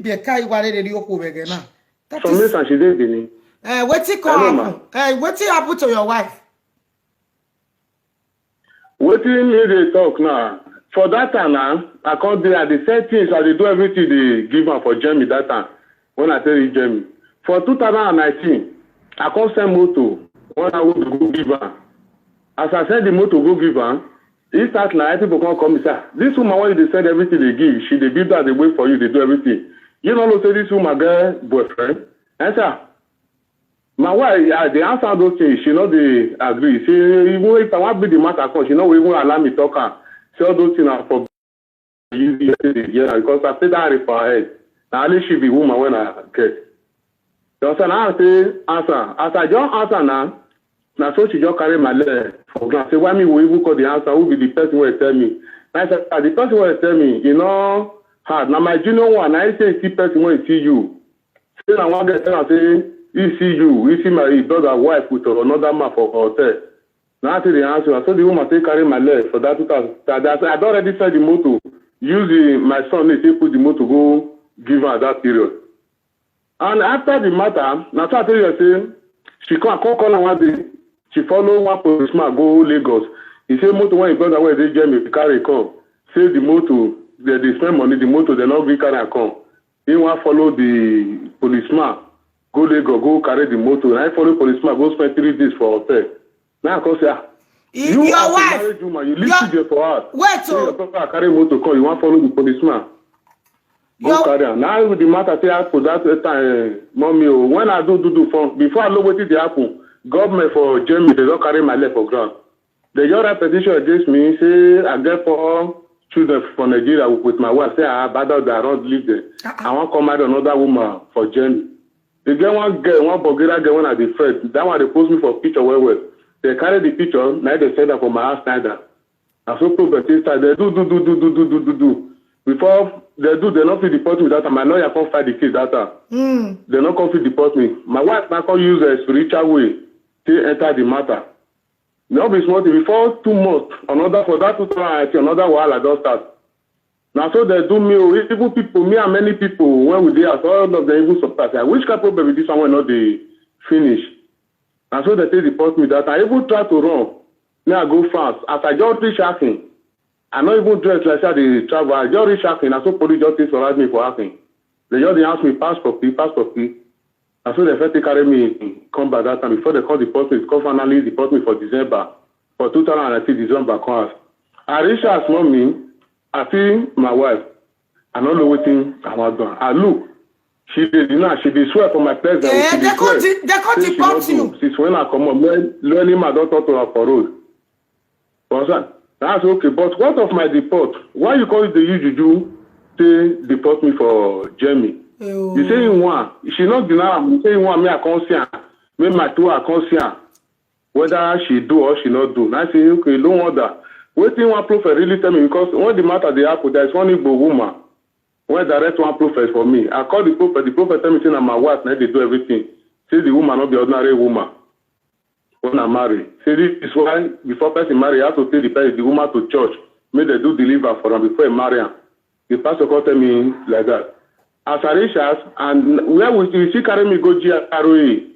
be kai wale de yoko begena. Some days and she did Benin. What's it called? What's it happen to your wife? What do you need to talk now? For that time now, I can't do the same things. I do everything they give her for Jamie that time. When I tell you Jamie. For 2019, I can't send motor when I would go give her. As I said the motor go give her, he start like people can't come and say, this woman when they send everything they give, she they give that they wait for you, they do everything. You know, say this woman girl boyfriend. And sir, my wife, they answer those things, she know they agree. She even if I want to be the matter, she know we even allow me talk her. Say all those things are for you yesterday, yeah, because I said that for her head. Now at least she be woman when I get. So now I say answer. As I just answer now so she just carry my leg for ground. Say why me will even call the answer? Who be the person who will tell me? I said the person who will tell me, you know, hard. Now my junior one, I say see person when see you. Say I want to tell her say he see you, he see my brother wife with another man for hotel. Now I say the answer. So the woman say carry my leg for that 2000. I don't already said the motor. Use my son, they say put the motor go give her that period. And after the matter, now I tell you, say she can't call her one day. She follow one policeman go Lagos. He say motor when he brother where they Jamie carry come. Say the motor, they spend money, the motor they not be carry come. He want follow the policeman go Lagos, go carry the motor. And I follow policeman go spend 3 days for hotel. Now I come say, you your wife, woman, you live there for us. Wait, so your brother carry motor come, you want follow the policeman. Go carry on. Now with the matter say for that time, mommy, when I do from before I know what it happen, government for Germany they don't carry my leg for ground. They just write petition against me, say I get 4 children from Nigeria with my wife, say I have battled that I don't live there. I want to come marry another woman for Germany. They get one girl, one Bulgarian girl when I be friend. That one they post me for picture well. They carry the picture, now they send that for my house Snyder. I so problem they do. Before they do, they not fit deport me that time. My lawyer can't fight the case that time. They not come fit deport me. My wife now can use a spiritual way to enter the matter. Now be smart before 2 months, another for that 2019, another while I don't start. Now so they do me, even people, me and many people, when we there, all of them even surprised. Which kind of problem with this one when not they finish? And so they say deport me that I even try to run. Now I go fast. As I just reach hacking, I not even dress like that they travel. I just reach hacking. And so police just surround me for hacking. They just ask me passport. And so they first carry me come back that time before they call deport me. Come finally deport me for December. For 2019 December come. I reach out mommy. I see my wife. I don't know what thing I was doing. I look. She did swear for my presence. Yeah, they can't deport you. Since when I come up, learning my daughter to her for road. That's okay. But what of my deport? Why you call it the UJU say deport me for Jamie? You say in one. She not deny. You say in one. Me I can't see her. Me my two I can't see her. Whether she do or she not do. And I say okay, don't wonder. Waiting one prophet really tell me because when the matter they happen, there is one Igbo woman. When direct one prophet for me, I call the prophet tell me say my wife, now they do everything. Say the woman not be ordinary woman. When I marry. Say this is why before person marry, I have to take the woman to church. May they do deliver for her before I marry her. The pastor called tell me like that. As I reach us, and where we see carry me go GROA.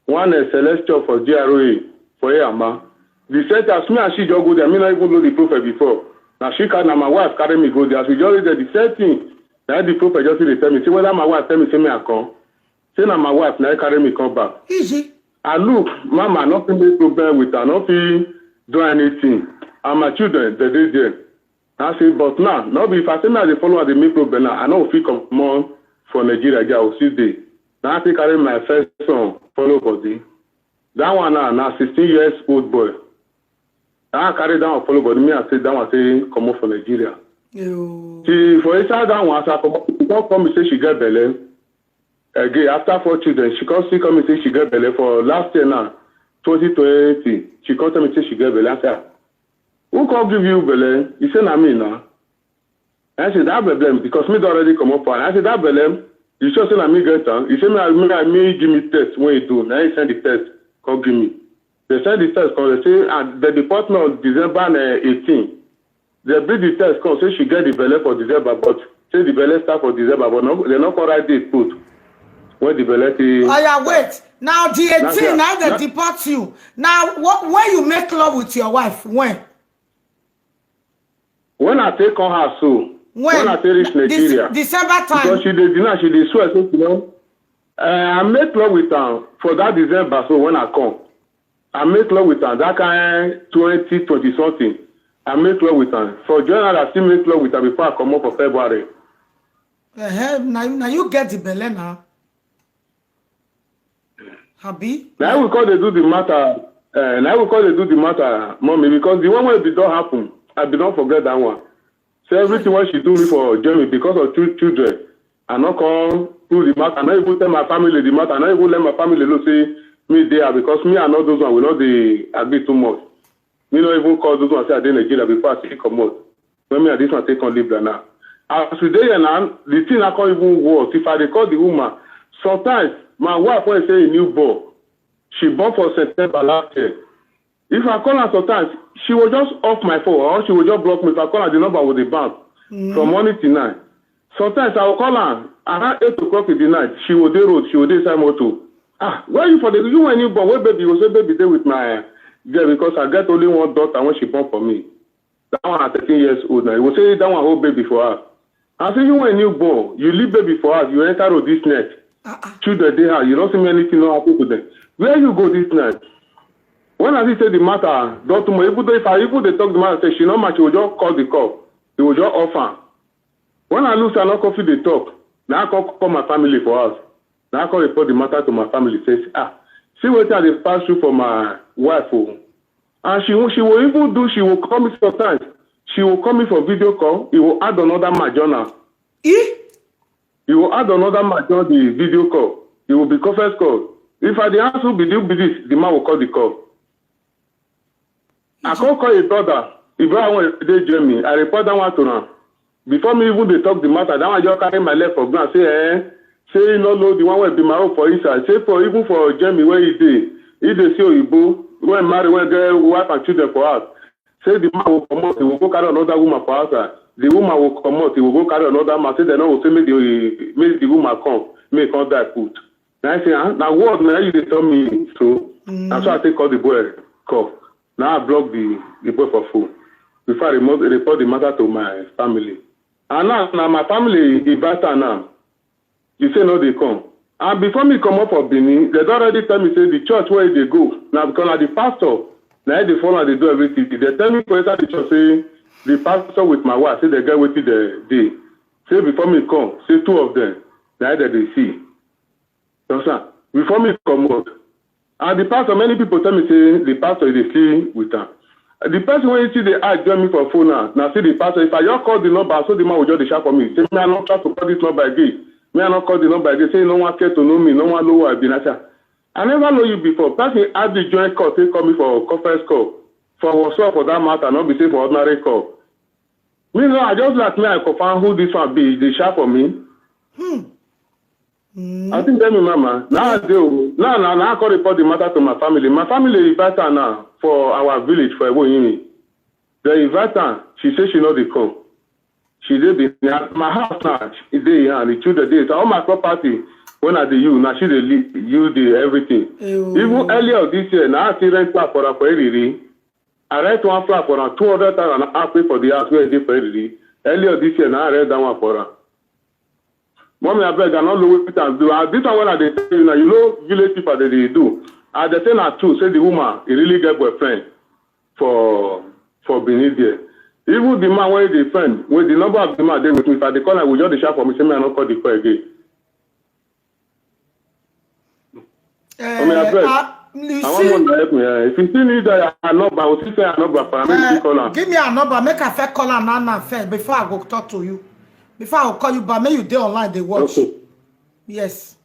One celestial for GROA for Yama. The set as me and she just go there. I mean, I even know the prophet before. Now she can, now my wife carry me go there. As we just read the same thing. Now the prophet just tell me, see whether my wife tell me, say me I come. Say now my wife, now carry me come back. Easy. I look, mama, nothing make problem with her, nothing do anything. And my children, they did there. I say, but now, not if I say now they follow the make problem now, I know if we come more for Nigeria, I will see day. Now I take carry my first son, follow body. That one now 16 years old boy. Now I carry down follow body, me I say that one say come up for Nigeria. See, for inside that one, she come and say she get belly. Again, after 4 children, she come and say she get belly for last year now, 2020. She come and say she get belly. I said, who can give you belly? He said, na me now. I said, that belly, because me already come up. I said, that belly, you sure say na me get her? He said, me give me test when you do. Now he send the test, come give me. They send the test, come, they say, at the department of December 18. They bring the test, come, say she get the belly for December, but say the belle start for December, but no, they not correct date put when the belle say. Oh yeah, wait. Now the 18, now they deport you. Now when you make love with your wife, when? When I take on her so. When I take reach Nigeria. December time. Because she dey swear so you know. I make love with her for that December, so when I come. I make love with her that kind 2020 something. I make love with her. For January, I still make love with her before I come up for February. Now you get the belle now. Happy? Now we call they do the matter. Now we call they do the matter, mommy, because the one where it don't happen, I be don't forget that one. So everything what she do me for Jeremy because of two children, I not come do the matter. I not even tell my family the matter. I not even let my family know say me there because me and all those one will not they agree too much. Me not even call those ones say I did Nigeria before I see come out. When me and this one take on leave now. As today and now, the thing I can't even work. If I record the woman, sometimes my wife when say a new born, she born for September last year. If I call her sometimes, she will just off my phone or she will just block me. If I call her the number with the bank from morning to night. Sometimes I will call her around 8 o'clock in the night. She will do road, she will do side motor. Where you for the you when you born? Where baby? You say baby there with my girl because I get only one daughter when she born for me. That one at 13 years old now. You will say that one hold baby for her. I say you when you born, you leave baby for us, you enter road this night. Children they have, you don't see me anything no happen to them. Where you go this night? When I say the matter, don't tomorrow, even if I even they talk the matter, say she no match, she will just call the call. They will just offer. When I lose another coffee, they talk. Now I call my family for us. Now I call report the matter to my family. Says, see what I pass through for my wife. And she will even do, she will call me sometimes. She will call me for video call. He will add another major. He will add another major the video call. It will be conference call. If I the answer be this, the man will call the call. I can't call a brother. If I want to join me, I report that one to her. Before me even they talk the matter, that one just carry my leg for ground. Say you no know the one will be my own for inside. Say for even for Jamie where he dey. He dey see Oyibo, when marry, when get wife and children for us. Say the man will come out, he will go carry another woman for outside. The woman will come out, he will go carry another man. Say they know will say make the woman come, make come die put. Now I say, now what now you dey tell me so? That's why I take all the boy call. Now I block the boy for phone. Before I report the matter to my family. And now my family invite her now. You say no, they come. And before me come up for Benin, they already tell me say the church where they go. Now because now the pastor, now they follow and they do everything. They tell me for inside the church say the pastor with my wife say they get with the day. Say before me come, say two of them. Now they see. So before me come out. And the pastor, many people tell me say the pastor is still with her. The person when you see the eye join me for phone now see the pastor. If I just call the number, so the man will just shout for me. Say me I not try to call this number again. Me I not call the number again. Say no one care to know me, no one know who I be. I never know you before. Person add the joint call, say call me for conference call. For WhatsApp for that matter, not be say for ordinary call. Me no, I just like me I confirm who this one be. They shout for me. I think tell me, mama. Now I call report the matter to my family. My family invite her now for our village for Eboyimi. They invite her. She say she know the come. She did my house now. She dey and the children dey. So all my property when I dey use now she dey use the everything. Even earlier this year now I see rent flat for her for Eriri. I rent one flat for her 200,000 and I pay for the house where they for Eriri. Earlier this year now I rent that one for her. Mommy, I beg, I not know what people do. This one when I dey tell you now, you know village people that they do. And they say na true, say the woman he really get boyfriend for Benin there. Even the man where they friend, with the number of the man they with me, if I dey call, I will just dey shout for me, say me I not call the call again. Mommy, I beg. I want to help me. If you still need that number, I will still say a number for me. Give me a number, make a fair call and now first before I go talk to you. Before I will call you back, may you dey online, they watch. Okay. Yes.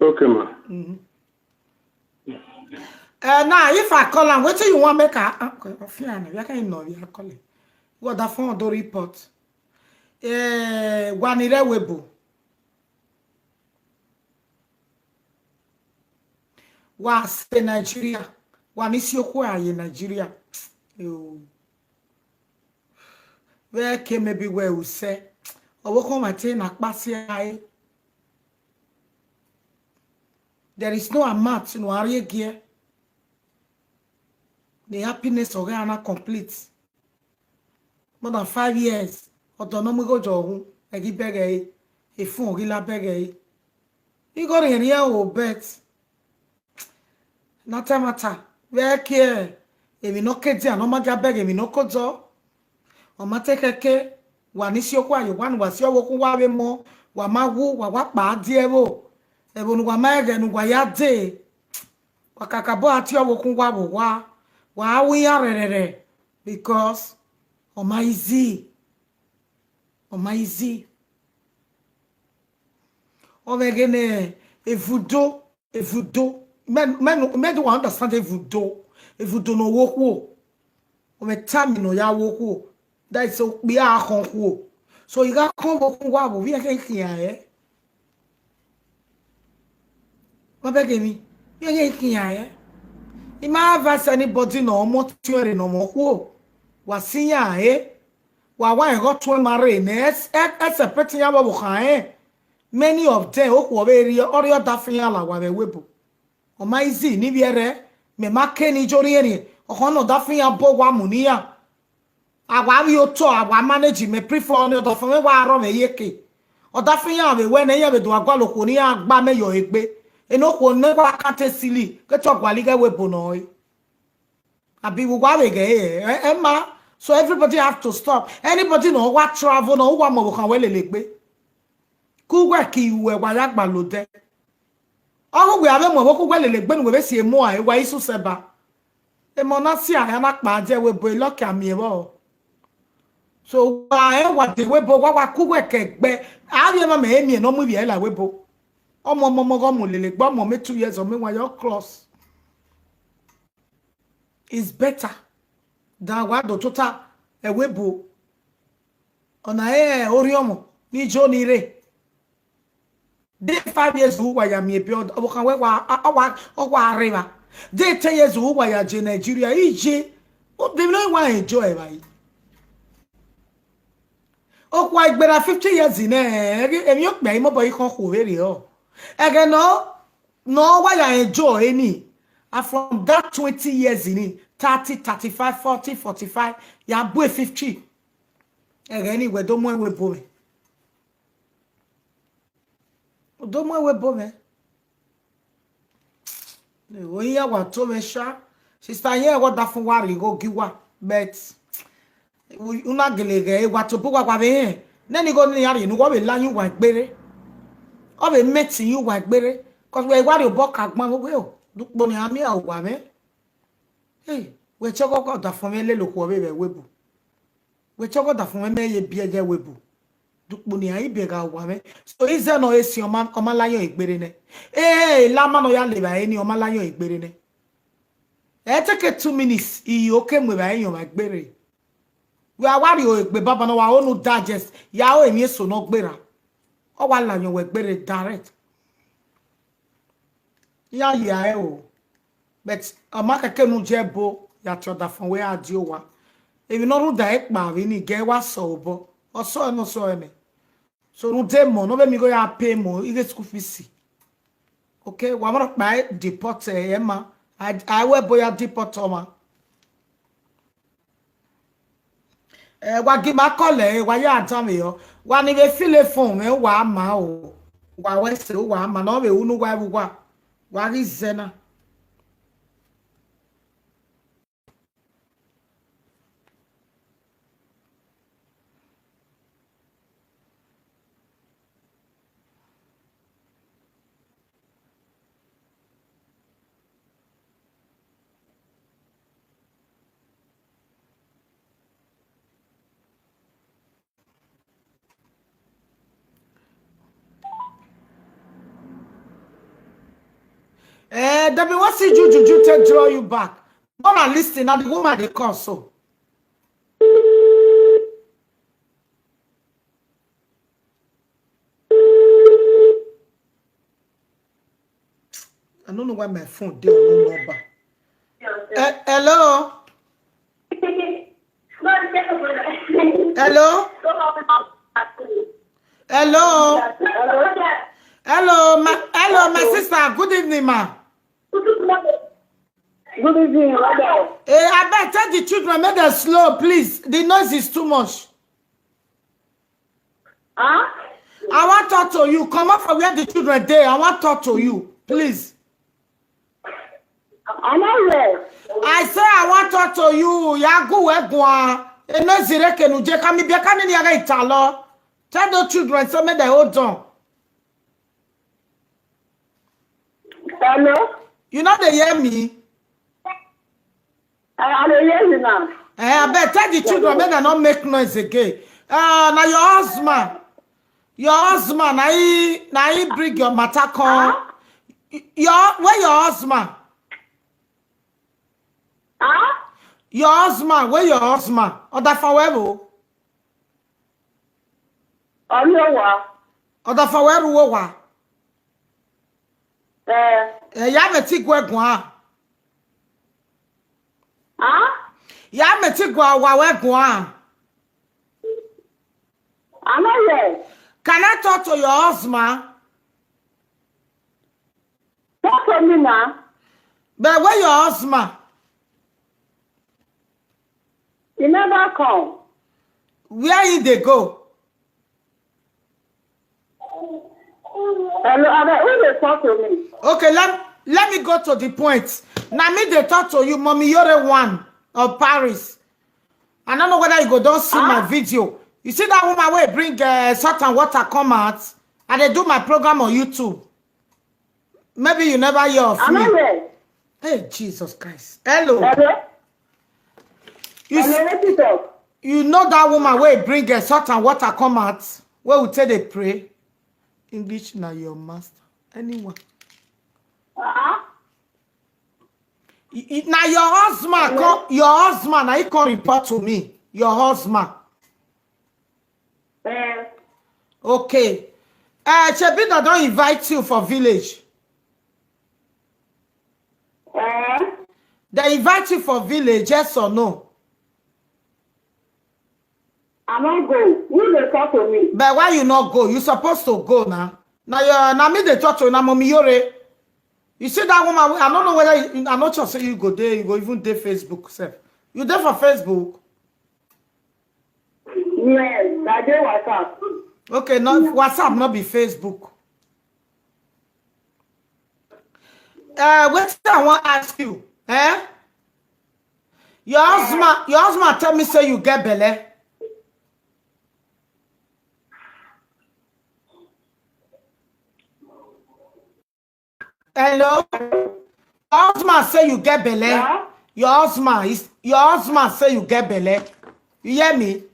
Okay, ma. Now, if I call him, what do you want make a can't know you call it. What the phone do report? Wanire Webo. Was in Nigeria. One is your in Nigeria. where came maybe where we say or come maintain a passive. There is no amount in warrior gear. The happiness of Ghana complete. More than 5 years. Autonomy go to a gibegay, a phone, gila begay. You got in here, oh, bet. Not a matter. Where care? If you no get no matter beg, if you no kozo. O matekeke, wanisio kwa you one was your woku wawe mo, wamawu, wawapa, diero. Ebonu wamaege, nuwayade. Wakakabo ati woku wawo wa we are because omaizi ovegene evudo men do understand evudo no woku o me termino ya woku that is so be a konku so you got kon woku wa bo we can kian mabegemi we can kian Ima advise anybody no more theory no more who was sinya wa got to marry nes expecting ya bo kan many of them o very or your dafin ala wa webo o mai zi ni biere me make ni jori eni o no dafin ya bo wa munia awa bi o to awa manage me prefer on the for me wa ro me yeke o dafin ya we when ya be do agba lo ko ni agba me yo egbe enoko never kate sili ke chokwa liga webo no abi wo wa wege emma so everybody have to stop anybody no wa travel no wa mo kan wele legbe ku gwa ki we wa ya gba lo de owo we abe mo ku wele legbe ni we be si emu a wa isu seba e mo na si a na pa je webo iloki ami ebo so wa de webo wa ku we kegbe a bi ma me emi no mu bi e la webo Omo go mo lele gbo mo me 2 years or me wa your cross is better than what do total ewebo ona oriomo ni jo ni re de 5 years who wa ya mi ebi o kan we wa river de 10 years who wa ya je Nigeria ije o de no wa enjoy bai o kwa igbera 50 years in emi o pe mo boy kan ko vere o again no why I enjoy any from that 20 years in it 30 35 40 45 ya boy 50 again we do mo we bo me le wo ya wa to me sha sister here what that fun wa ri go giwa but una gelege wa to bo wa be neni go ni ari nu go be layun wa gbere o be meeting you wa gbere cause we wa re bo kagbon we o dupo ni ami a wa me we choko ko da fun me le lo ko be webu we choko da fun me ye bi eje webu dupo ni ai be ga wa me so is there no esi o ma layon igbere ne la ma no ya le ba ni o ma layon igbere ne take 2 minutes I okay mwe ba yan wa gbere we awari o egbe baba no wa onu digest ya o emi eso no gbera o wa layon we gbere direct ya o but amaka kenu jebo ya toda fun we adi o wa ebi no ru da e pa we ni ge wa so obo o so no so eme so ru de mo no be mi go ya pay mo ile school fees okay wa mo pa deport e ma I we boya deport o ma wa gi ma kole wa ya atan me yo wa ni be file phone me wa ma o wa we se wa ma no be unu wa ri zena Debbie, what see Juju take draw you back? Not a listen, now the woman they call so. I don't know why my phone did no number. Hello. Hello? Hello? Hello, my sister. Good evening, ma. Good evening, Mother. I beg, tell the children, make them slow, please. The noise is too much. Huh? I want to talk to you. Come up from where the children there. I want to talk to you, please. I'm not there. I say I want to talk to you. Yagu egwa. Eno zireke nuje kami biakani ni yaga italo. Tell the children so make they hold on. Hello? You know they hear me? I don't hear you now. I bet tell the children make they not make noise again. Now your husband. Your husband, now he bring your matter come. Where your husband? Huh? Your husband, where your husband? Oda faweru. Oluwa. Oda faweru wo wa. Ya meti gwe gwa. Huh? Ya meti gwa wa we gwa. I'm not there. Can I talk to your husband? Talk to me now. But where your husband? You never come. Where he they go? Hello, who they talk to me? Okay, let me go to the point. Now me they talk to you, mommy. You're the one of Paris. I don't know whether you go don't see my video. You see that woman where bring salt and water come out, and they do my program on YouTube. Maybe you never hear of I'm me. not there. Hey, Jesus Christ. Hello. Hello? You, Hello, let me talk. you know that woman where bring salt and water come out, where we tell they pray. English now your master. Anyone. Huh? Now your husband, now he come report to me. Your husband. Okay. Chebina don't invite you for village. They invite you for village, yes or no? I'm not going. Who they talk to me? But why you not go? You supposed to go now. Now me they talk to you, now mommy yore. You see that woman, I don't know whether I'm not sure say you go there, you go even there Facebook self. You there for Facebook? Yes, I do WhatsApp. Okay, not WhatsApp, not be Facebook. What I want to ask you, Your husband tell me say you get belle. Hello? Your husband say you get belle. Yeah? Your husband say you get belle. You hear me?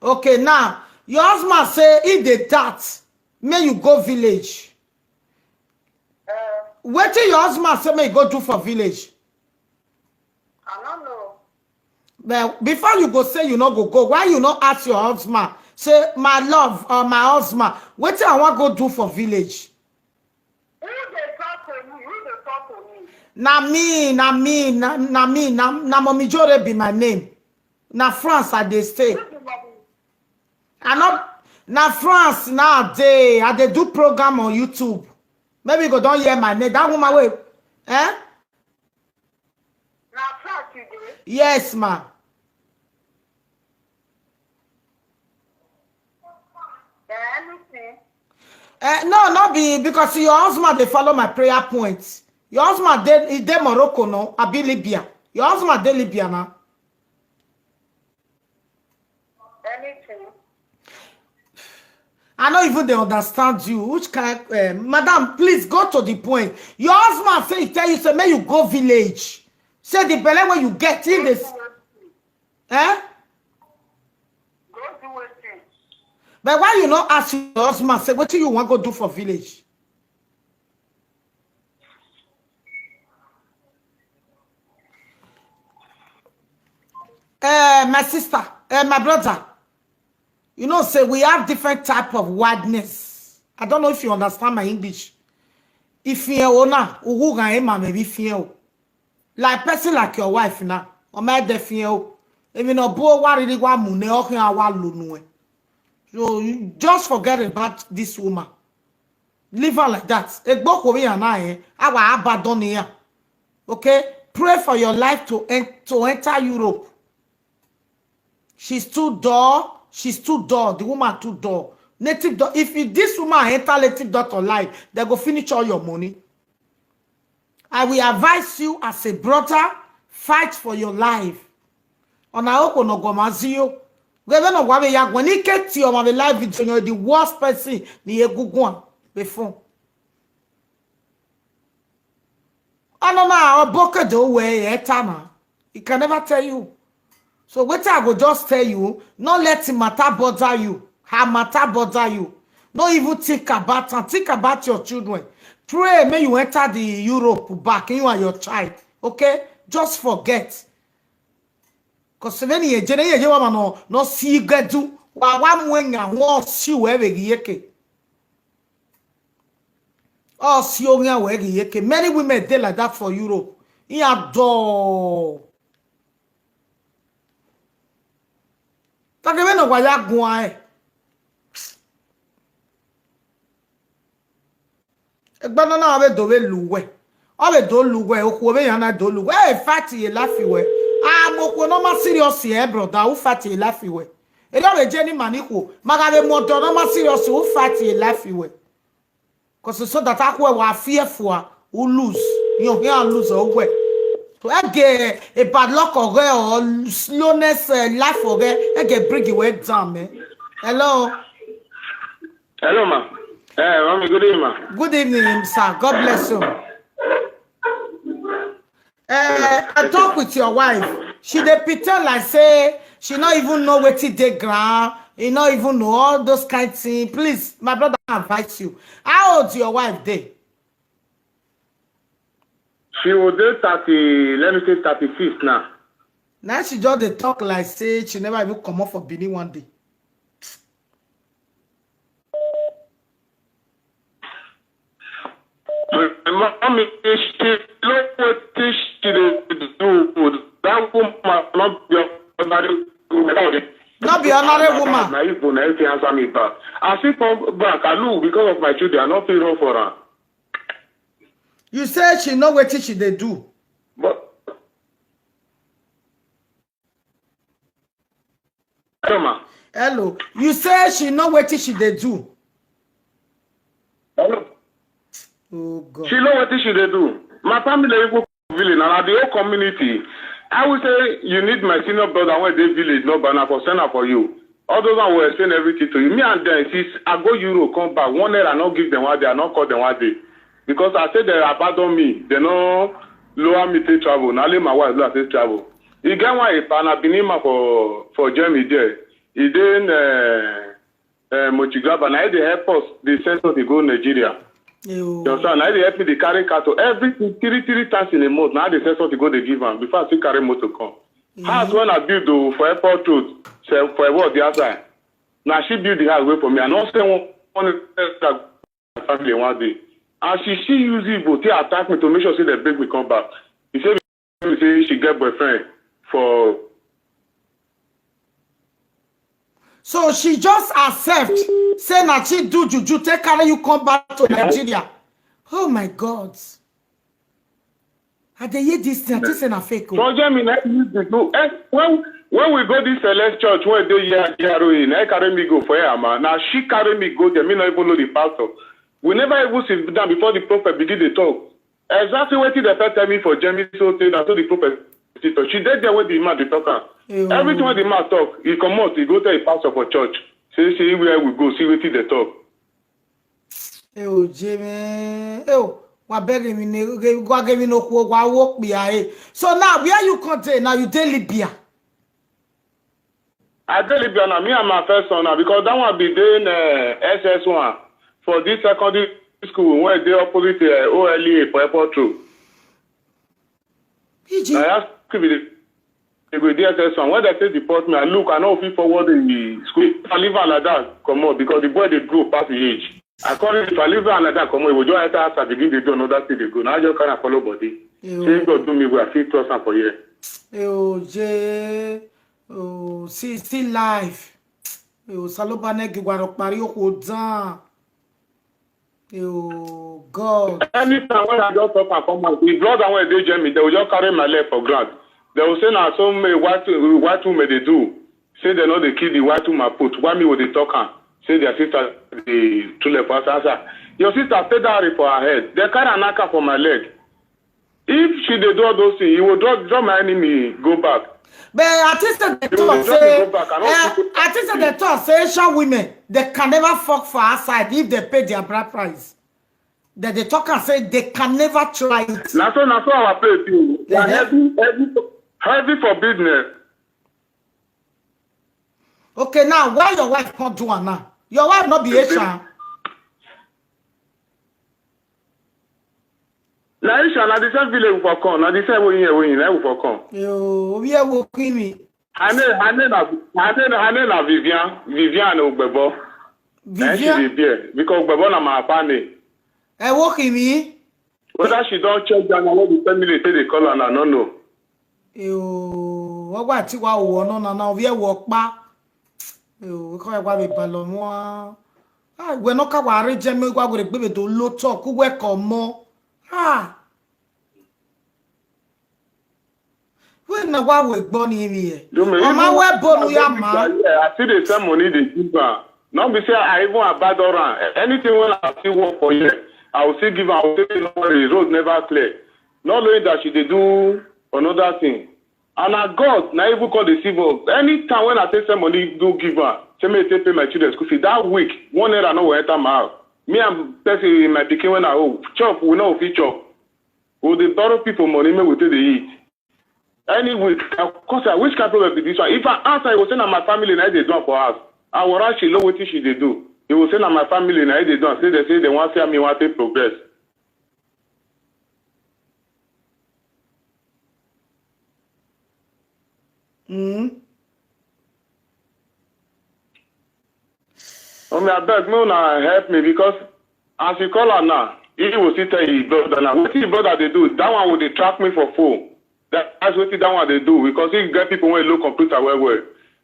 Okay, now your husband say if they that, may you go village. What your husband say may you go do for village? I don't know. But before you go say you not go, why you not ask your husband? Say my love or my husband, what I want go do for village? Who they talk to me? Who they talk to me? Na mommy Jore be my name. Na France I dey stay. I not na France now I dey do program on YouTube. Maybe you go don't hear my name. That woman way. Now France you do. Yes, ma. Anything? No, not be because your husband they follow my prayer points. Your husband he dey Morocco no, I be Libya. Your husband dey Libya now. Anything? I don't even they understand you. Which kind, madam? Please go to the point. Your husband say he tell you say may you go village. Say the belle where you get in this. Eh? Go do it. But why you not ask your husband say what do you want go do for village? My sister, my brother. You know, say we have different type of wildness. I don't know if you understand my English. If you're na, maybe feel like person like your wife now, or my dear feel. Even no bo wari wa mune okin awa lunu. So you just forget about this woman. Leave her like that. Egbo ko me yana awa abandon here. Okay? Pray for your life to enter Europe. She's too dull. She's too dull. The woman too dull. Native daughter. If this woman enter native daughter life, they go finish all your money. I will advise you as a brother, fight for your life. Ona oko no gomazio. Gebe no gwabe ya when he get your my life video, the worst person ni egugun before. Anona oboke do we etana. He can never tell you. So what I go just tell you, not let him matter bother you. Her matter bother you. Not even think about and think about your children. Pray may you enter the Europe back, you and your child. Okay? Just forget. Because when you no see gedu, wa mwenga wo si wewe yeke. Oh, si onya wewe yeke. Many women dey like that for Europe. He adore. Takebe no waya gwan. Egbana na abe do we luwe. Abe do luwe, oku obe yana do luwe. Eh fati e lafiwe. Ah moko no ma serious e brother, u fati e lafiwe. E do we jeni maniko, magabe moto no ma serious u fati e lafiwe. Cause so that akwe wa fearful u lose. You here lose o we. To get a bad luck or slowness life or get bring you way down, man. Hello. Hello, ma. Mommy, good evening, ma. Good evening, sir. God bless you. I talk with your wife. She dey pretend like say she not even know what it dey ground. You not even know all those kind of things. Please, my brother advise you. How old your wife dey? She will do 30, let me say 35th now. Now she just dey talk like say she never even come up for Benin one day. Mommy, she know what she do. That woman not be another woman. Not be another woman. Now you go now to answer me back. I see come back. I look because of my children. I not feel wrong for her. You say she know what she dey do. But hello, ma. Hello. You say she know what she dey do. Hello. Oh God. She know what she dey do. My family go village and the whole community. I will say you need my senior brother when they village no banner for send for you. All those one will explain everything to you. Me and them, since I go Euro, come back. 1 year I not give them one day, I not call them one day. Because I said they abandon me. They no lower me to travel. Now let my wife lower to travel. You get one if I been him for Germany there. He did Mochigraba. Now they help us. They send us to go Nigeria. You understand? Now they help me to carry cattle every three times in a month. Now they send us to go they give them before I still carry motor come. House when I build for airport road, for a word the outside. Now she build the house way for me. I don't say one family one day. And she use it but they attack me to make sure say they break me come back. He said she get boyfriend for. So she just accept, say that she do juju, take carry you come back to Nigeria. Oh my God. I dey hear this thing, this is a fake. So Germany, when we go this select church, when they hear heroin, I carry me go for her, man. Now she carry me go there, me not even know the pastor. We never even sit down before the prophet begin to talk. Exactly what the first tell me for Germany, so say that so the prophet talk. She did there when the man they talk. Everything when the man talk, he come out, he go tell the pastor for church. Say where we go, see what they talk. Oh, Jimmy. Oh, what begging me? Go give me no walk me. So now where you contain? Now you tell Libya. I tell Libya now, me and my first son now, because that one be doing SS1 for this secondary school where they opposite OLEA for airport road. I ask if they go DSS1. When they say deport me, I look, I know if he forward in the school. If I leave her like that, come on, because the boy they grow past the age. I call it, if I leave her like that, come on, we just enter after begin to do another thing they go. Now I just kind of follow body. Say God do me, we are fit trust her for here. Oh, Jay. Oh, see life. Oh, saloba negi waro pari oko dan. Oh, God. Anytime when I just talk and come out, the blood and when they join me, they will just carry my leg for ground. They will say now some white women they do. Say they know they kill the white woman put. Why me would they talk and say their sister the true left answer. Your sister paid that for her head. They carry an anchor for my leg. If she dey do all those things, you will draw my enemy go back. But I think that they You will talk draw me say, go back. I think that they talk say Asian women, they can never fuck for outside if they pay their bride price. That they talk and say they can never try it. Now so our place too. Yeah. Heavy for business. Okay, now why your wife can't do it now? Your wife not be Asian. Na Aisha, na the same village for come. Na the same way here for come. Yo, we are working me. Hane na Vivian Ogbebo. And she Vivian, be there because Ogbebo na my family. working me. Whether she don't check down on what the family say they call her, I don't know. Yo, what about you? Wow, no, we are work back. Yo, we can't have a ballon. Ah, we're not going to arrange me. We're going to be to low talk. Who work on more? Ah, when na wa we born here. Mama we born ya man. I see the same money they give her. Not be say I even abandon her. Anything when I still work for you, I will still give her. I will say no worry, the road never clear. Not knowing that she dey do another thing. And I God, now even call the civil. Anytime when I take some money, do give her. Say me take pay my children school fee. That week, 1 naira no will enter my house. Me and person in my pikin when I chop, we know fit chop. We dey borrow people money, me we take the eat. Any week, of course, which kind of problem be this one? If I answer, I will say na my family na they do for us. I will write she know what she dey do. He will say na my family na they do. Say they want to see me want to progress. I beg me una help me because as you call her now, he will still tell you brother now. What his brother they do? That one will they track me for phone. That's what that one they do because he get people when look computer well.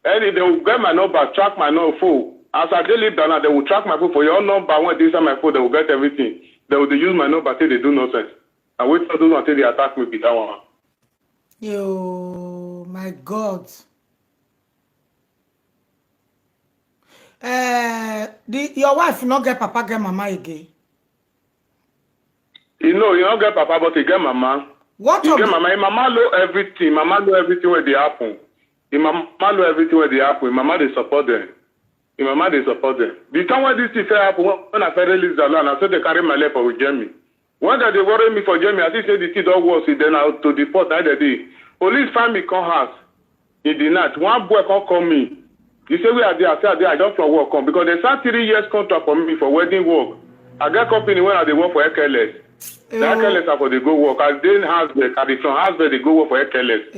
And they will get my number, track my number phone. As I dey live down, they will track my phone for your number. When they inside my phone, they will get everything. They will use my number till they do nonsense. And wait for those until they attack me with that one. Yo, my God. Your wife not get papa, get mama again. You know, you don't get papa, but you get mama. What You of get mama. Your mama know everything. Mama know everything where they happen. Your mama know everything where they happen. Your mama they support them. Your mama they support them. The time when this thing happen, when I fed release the land, I said they carry my leg for Jamie. When they worry me for Jamie, I think say the thing don't work. Then out to deport that day. Police find me come house in the night. One boy come call me. You say we are there. I say I don't from work come because they start 3 years contract for me for wedding work. I get company when I they work for EKLS. The EKLS are for they go work. I then Hasbek, I from Hasbek they go work for EKLS.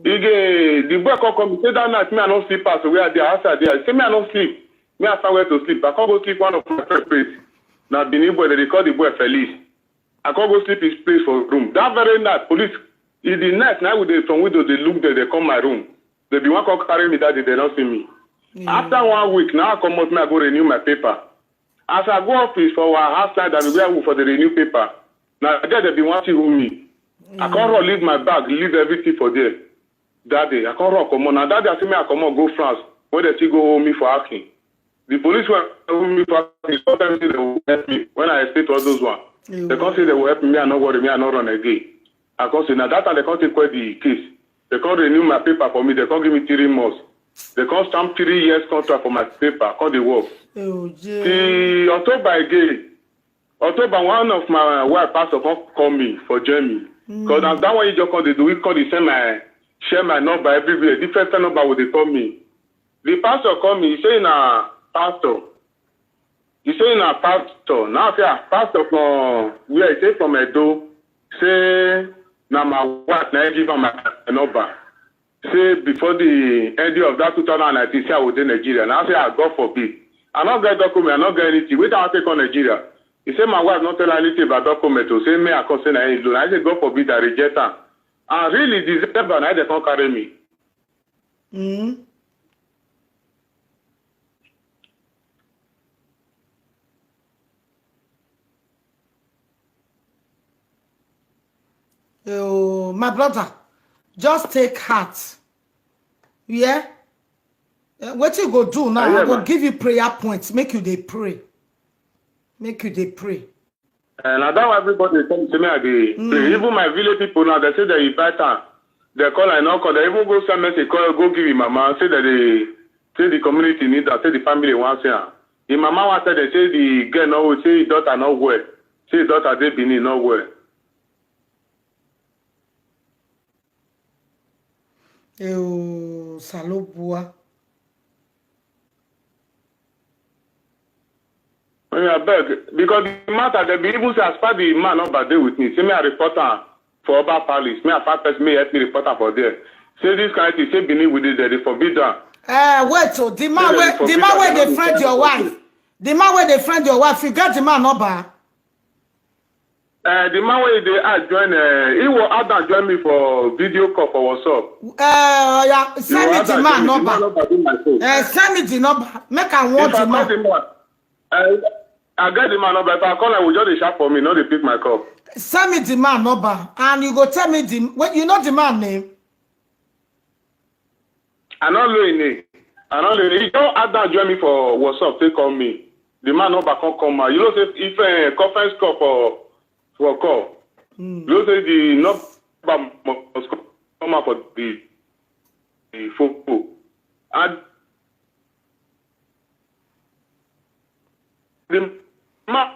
The boy come me say that night me I don't sleep pass. So we are there. I said there. Say me I don't sleep. Me I found where to sleep. I can't go sleep one of my friend place. Now Benin boy they call the boy Felice. I can't go sleep his place for room. That very night police in the night now with they from window they look there they come my room. They be one come carry me that day, they don't see me. After 1 week, now I come out, I go renew my paper. As I go office for our house side and we are for the renew paper, now there they be wanting me. I can't run, leave my bag, leave everything for there. That day, I can't run, come on. Now that day, I see me, I come on, go France, when they still go home me for asking. The police were home me for asking, sometimes they will help me. When I explain to all those ones, they can't say they will help me, I not worry, me, I not run again. I can't say, now that time they can't take away the case. They can't renew my paper for me. They can't give me 3 months. They can't stamp 3 years contract for my paper. Can't they work? The October again. October, one of my wife pastor can't call me for Germany. Because that one you just call they do. We call they share my number everywhere. Different number will they call me. The pastor call me. He say na pastor. He say na pastor. Now say pastor from where? He say from Edo. Say. Now my wife now give her my number. Say before the end of that 2019, say I was in Nigeria. Now say I God forbid. I not get document, I not get anything. Wait till I take on Nigeria. He say my wife not tell her anything about document. So say me I concern her loan. I say God forbid I reject her. And really December now they can't carry me. Mm. Oh, my brother, just take heart. Yeah? What you go do now? I go give you prayer points. Make you they pray. Make you they pray. And I don't everybody come to me again. Even my village people now, they say they invite her. They call and not call. They even go send message, call, go give him mama. Say that say the community need her. Say the family wants her. His mama was said they say the girl no, say his daughter not well. Say his daughter they been not well. Salobua. I beg, because the matter, they be even say as far the man not bad day with me. Say me a reporter for Oba Palace. Me a fat person, me help me reporter for there. Say this kind of thing, say Benin with it, they forbid that. Wait, so the man where they friend your wife. The man where they friend your wife, you got the man number. The man where they join, he will add and join me for video call for WhatsApp. Yeah, send me the man number. Send me the number. Make I want the man. I get the man number. If I call, I will just shout for me. No, they pick my call. Send me the man number, and you go tell me the. What you know the man name? I don't know his name. I don't know. He don't add and join me for WhatsApp. They call me. The man number can't come out. You know, if a conference call for call, you know, say the number must come out for the phone. And the man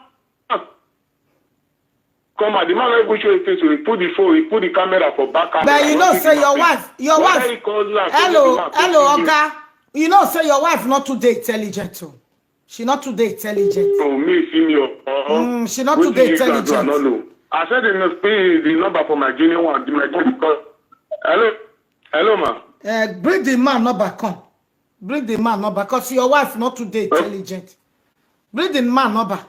come out. The man will show his face. He put the phone. He put the camera for back. But you know, say your wife. Hello, Oga. You know, say your wife not today intelligent too. She not today intelligent. Oh, me, senior. She not today intelligent. I don't know. I said the number for my junior one. My junior call. Hello, ma. Bring the man number. Come. Bring the man number because your wife not today intelligent. Bring the man number.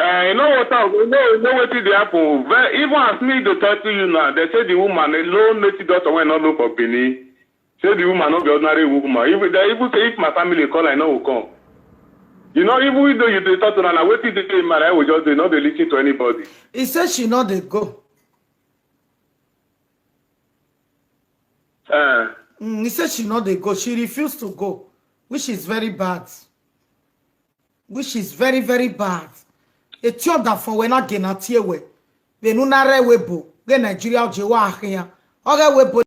You know what did happen? Even as me to talk to you now, they say the woman, a low native daughter, when not look for Benin. Say the woman not be ordinary woman. They even say if my family call, I know will come. You know, even though you talk to her, I wait till the day man, I will just not listen to anybody. He says she not they go. He says she not they go. She refused to go, which is very bad. Which is very, very bad. It's your that for when I get at here. We no nare webo. Get Nigeria jewa here. Okay, webo.